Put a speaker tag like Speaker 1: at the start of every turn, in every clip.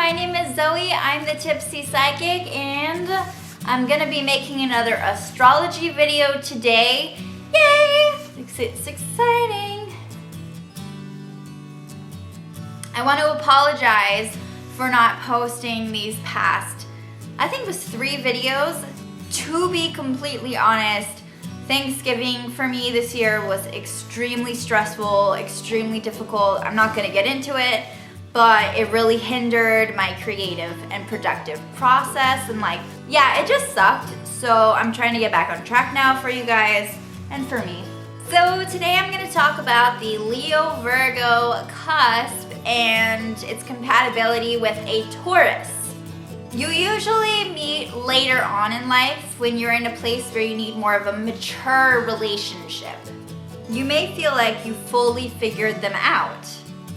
Speaker 1: my name is Zoe. I'm the Tipsy Psychic, and I'm gonna be making another astrology video today. Yay! It's exciting. I want to apologize for not posting these past, I think it was 3 videos. To be completely honest, Thanksgiving for me this year was extremely stressful, extremely difficult. I'm not gonna get into it, but it really hindered my creative and productive process, and it just sucked. So I'm trying to get back on track now for you guys and for me. So today I'm gonna talk about the Leo-Virgo cusp and its compatibility with a Taurus. You usually meet later on in life when you're in a place where you need more of a mature relationship. You may feel like you fully figured them out.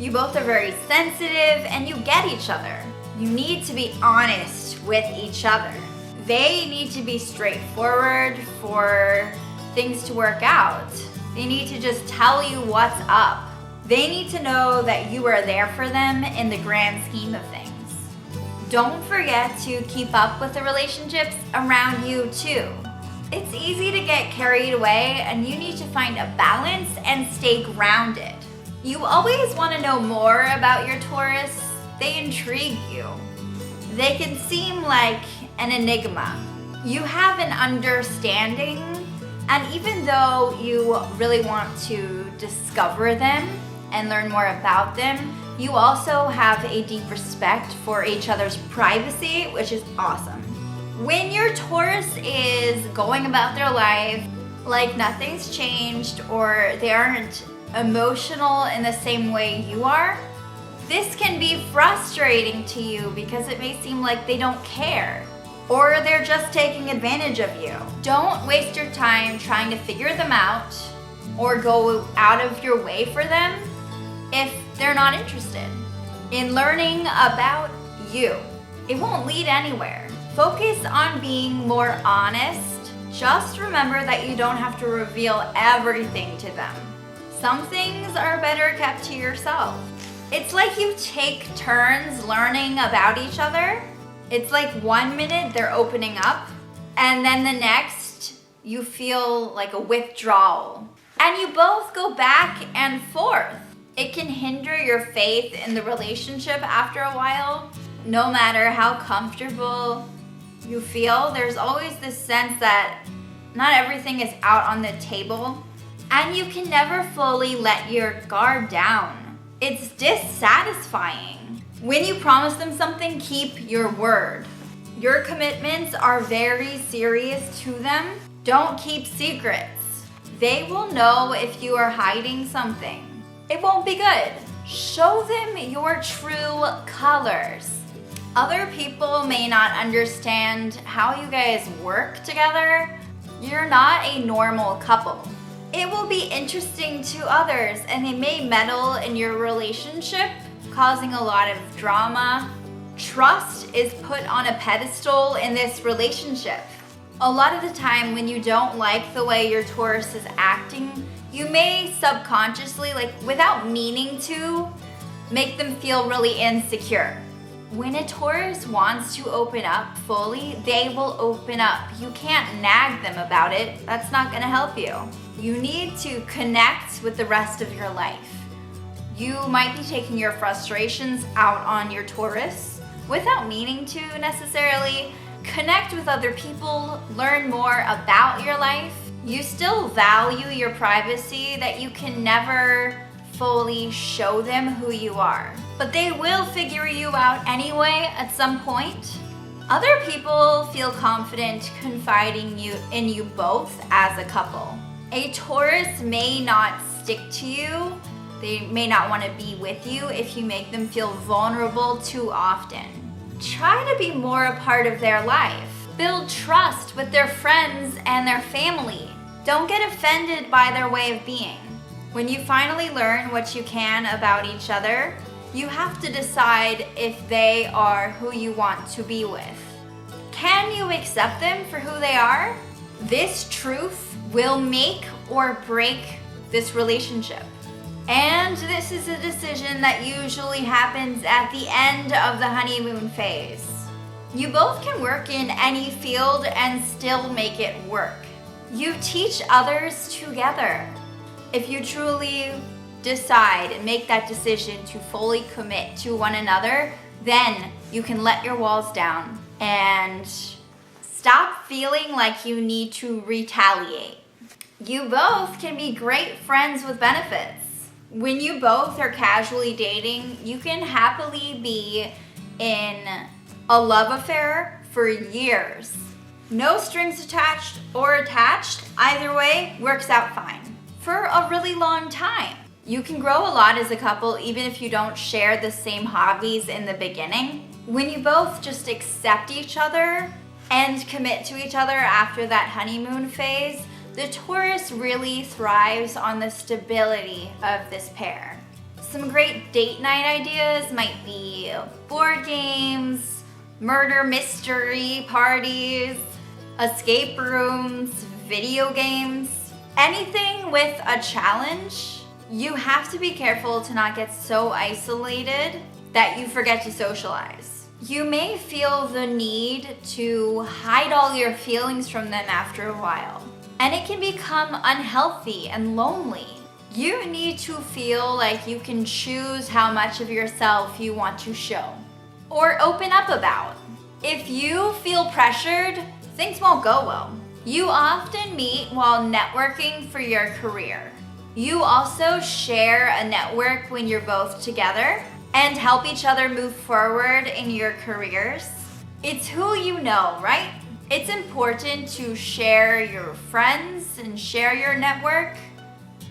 Speaker 1: You both are very sensitive and you get each other. You need to be honest with each other. They need to be straightforward for things to work out. They need to just tell you what's up. They need to know that you are there for them in the grand scheme of things. Don't forget to keep up with the relationships around you too. It's easy to get carried away, and you need to find a balance and stay grounded. You always want to know more about your Taurus. They intrigue you. They can seem like an enigma. You have an understanding, and even though you really want to discover them and learn more about them, you also have a deep respect for each other's privacy, which is awesome. When your Taurus is going about their life like nothing's changed, or they aren't emotional in the same way you are, this can be frustrating to you because it may seem like they don't care, or they're just taking advantage of you. Don't waste your time trying to figure them out or go out of your way for them if they're not interested in learning about you. It won't lead anywhere. Focus on being more honest. Just remember that you don't have to reveal everything to them. Some things are better kept to yourself. It's like you take turns learning about each other. It's like 1 minute they're opening up, and then the next you feel like a withdrawal. And you both go back and forth. It can hinder your faith in the relationship after a while. No matter how comfortable you feel, there's always this sense that not everything is out on the table, and you can never fully let your guard down. It's dissatisfying. When you promise them something, keep your word. Your commitments are very serious to them. Don't keep secrets. They will know if you are hiding something. It won't be good. Show them your true colors. Other people may not understand how you guys work together. You're not a normal couple. It will be interesting to others, and they may meddle in your relationship, causing a lot of drama. Trust is put on a pedestal in this relationship. A lot of the time when you don't like the way your Taurus is acting, you may subconsciously, without meaning to, make them feel really insecure. When a Taurus wants to open up fully, they will open up. You can't nag them about it. That's not gonna help you. You need to connect with the rest of your life. You might be taking your frustrations out on your Taurus without meaning to necessarily. Connect with other people, learn more about your life. You still value your privacy, that you can never fully show them who you are. But they will figure you out anyway at some point. Other people feel confident confiding in you both as a couple. A Taurus may not stick to you. They may not want to be with you if you make them feel vulnerable too often. Try to be more a part of their life. Build trust with their friends and their family. Don't get offended by their way of being. When you finally learn what you can about each other, you have to decide if they are who you want to be with. Can you accept them for who they are? This truth will make or break this relationship. And this is a decision that usually happens at the end of the honeymoon phase. You both can work in any field and still make it work. You teach others together. If you truly decide and make that decision to fully commit to one another, then you can let your walls down and stop feeling like you need to retaliate. You both can be great friends with benefits. When you both are casually dating, you can happily be in a love affair for years. No strings attached or attached, either way works out fine. For a really long time. You can grow a lot as a couple even if you don't share the same hobbies in the beginning. When you both just accept each other and commit to each other after that honeymoon phase, the Taurus really thrives on the stability of this pair. Some great date night ideas might be board games, murder mystery parties, escape rooms, video games, anything with a challenge. You have to be careful to not get so isolated that you forget to socialize. You may feel the need to hide all your feelings from them after a while, and it can become unhealthy and lonely. You need to feel like you can choose how much of yourself you want to show or open up about. If you feel pressured, things won't go well. You often meet while networking for your career. You also share a network when you're both together and help each other move forward in your careers. It's who you know, right? It's important to share your friends and share your network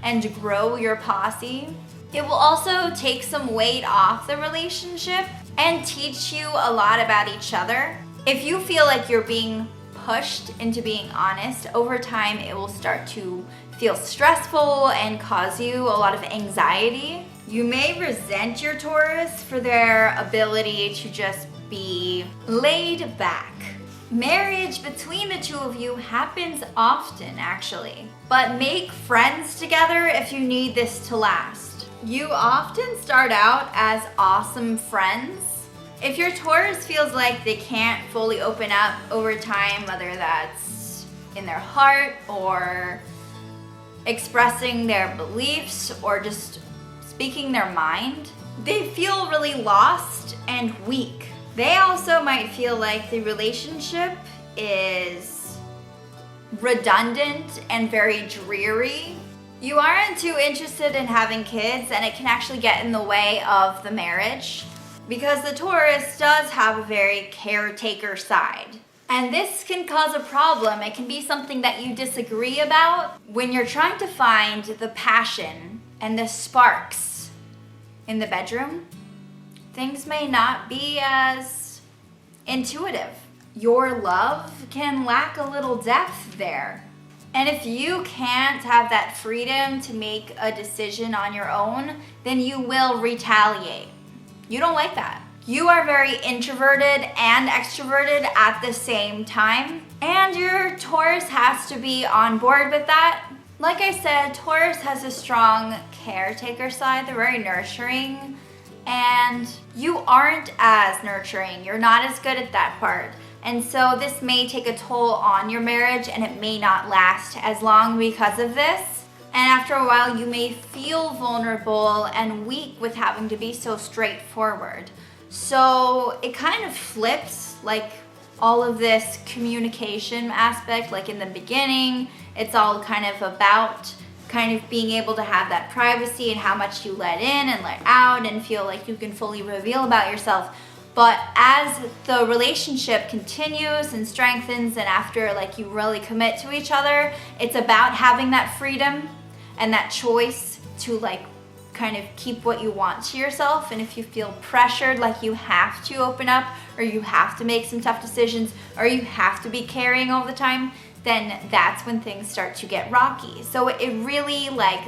Speaker 1: and grow your posse. It will also take some weight off the relationship and teach you a lot about each other. If you feel like you're being pushed into being honest, over time it will start to feel stressful and cause you a lot of anxiety. You may resent your Taurus for their ability to just be laid back. Marriage between the two of you happens often, actually, but make friends together if you need this to last. You often start out as awesome friends. If your Taurus feels like they can't fully open up over time, whether that's in their heart or expressing their beliefs or just speaking their mind, they feel really lost and weak. They also might feel like the relationship is redundant and very dreary. You aren't too interested in having kids, and it can actually get in the way of the marriage because the Taurus does have a very caretaker side. And this can cause a problem. It can be something that you disagree about when you're trying to find the passion and the sparks in the bedroom. Things may not be as intuitive. Your love can lack a little depth there. And if you can't have that freedom to make a decision on your own, then you will retaliate. You don't like that. You are very introverted and extroverted at the same time, and your Taurus has to be on board with that. Like I said, Taurus has a strong caretaker side. They're very nurturing, and you aren't as nurturing. You're not as good at that part. And so this may take a toll on your marriage, and it may not last as long because of this. And after a while, you may feel vulnerable and weak with having to be so straightforward. So it kind of flips, like all of this communication aspect. Like in the beginning, it's all kind of about kind of being able to have that privacy and how much you let in and let out and feel like you can fully reveal about yourself. But as the relationship continues and strengthens, and after like you really commit to each other, it's about having that freedom and that choice to like kind of keep what you want to yourself. And if you feel pressured, like you have to open up, or you have to make some tough decisions, or you have to be caring all the time, then that's when things start to get rocky. So it really like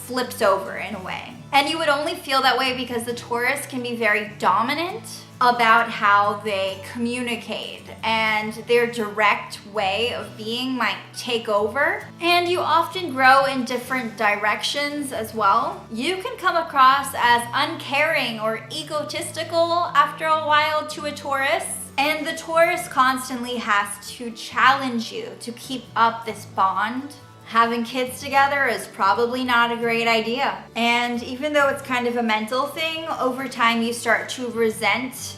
Speaker 1: flips over in a way. And you would only feel that way because the Taurus can be very dominant about how they communicate, and their direct way of being might take over. And you often grow in different directions as well. You can come across as uncaring or egotistical after a while to a Taurus. And the Taurus constantly has to challenge you to keep up this bond. Having kids together is probably not a great idea. And even though it's kind of a mental thing, over time you start to resent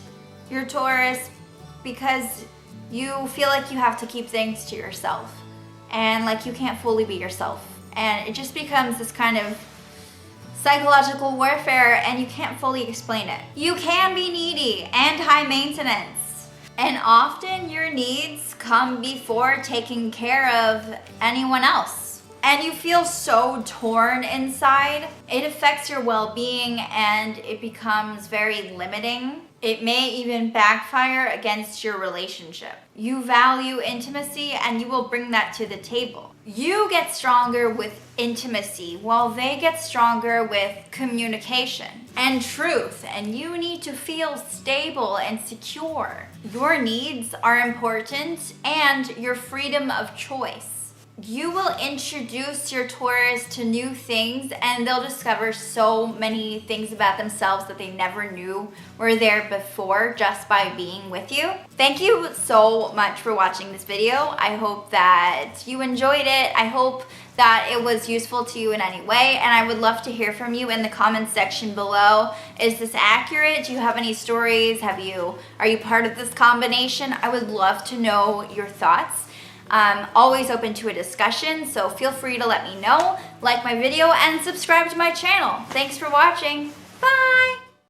Speaker 1: your Taurus because you feel like you have to keep things to yourself and like you can't fully be yourself. And it just becomes this kind of psychological warfare and you can't fully explain it. You can be needy and high maintenance. And often your needs come before taking care of anyone else. And you feel so torn inside. It affects your well-being and it becomes very limiting. It may even backfire against your relationship. You value intimacy and you will bring that to the table. You get stronger with intimacy while they get stronger with communication and truth, and you need to feel stable and secure. Your needs are important and your freedom of choice. You will introduce your Taurus to new things and they'll discover so many things about themselves that they never knew were there before just by being with you. Thank you so much for watching this video. I hope that you enjoyed it. I hope that it was useful to you in any way, and I would love to hear from you in the comments section below. Is this accurate? Do you have any stories? Are you part of this combination? I would love to know your thoughts. I'm always open to a discussion, so feel free to let me know. Like my video and subscribe to my channel. Thanks for watching. Bye!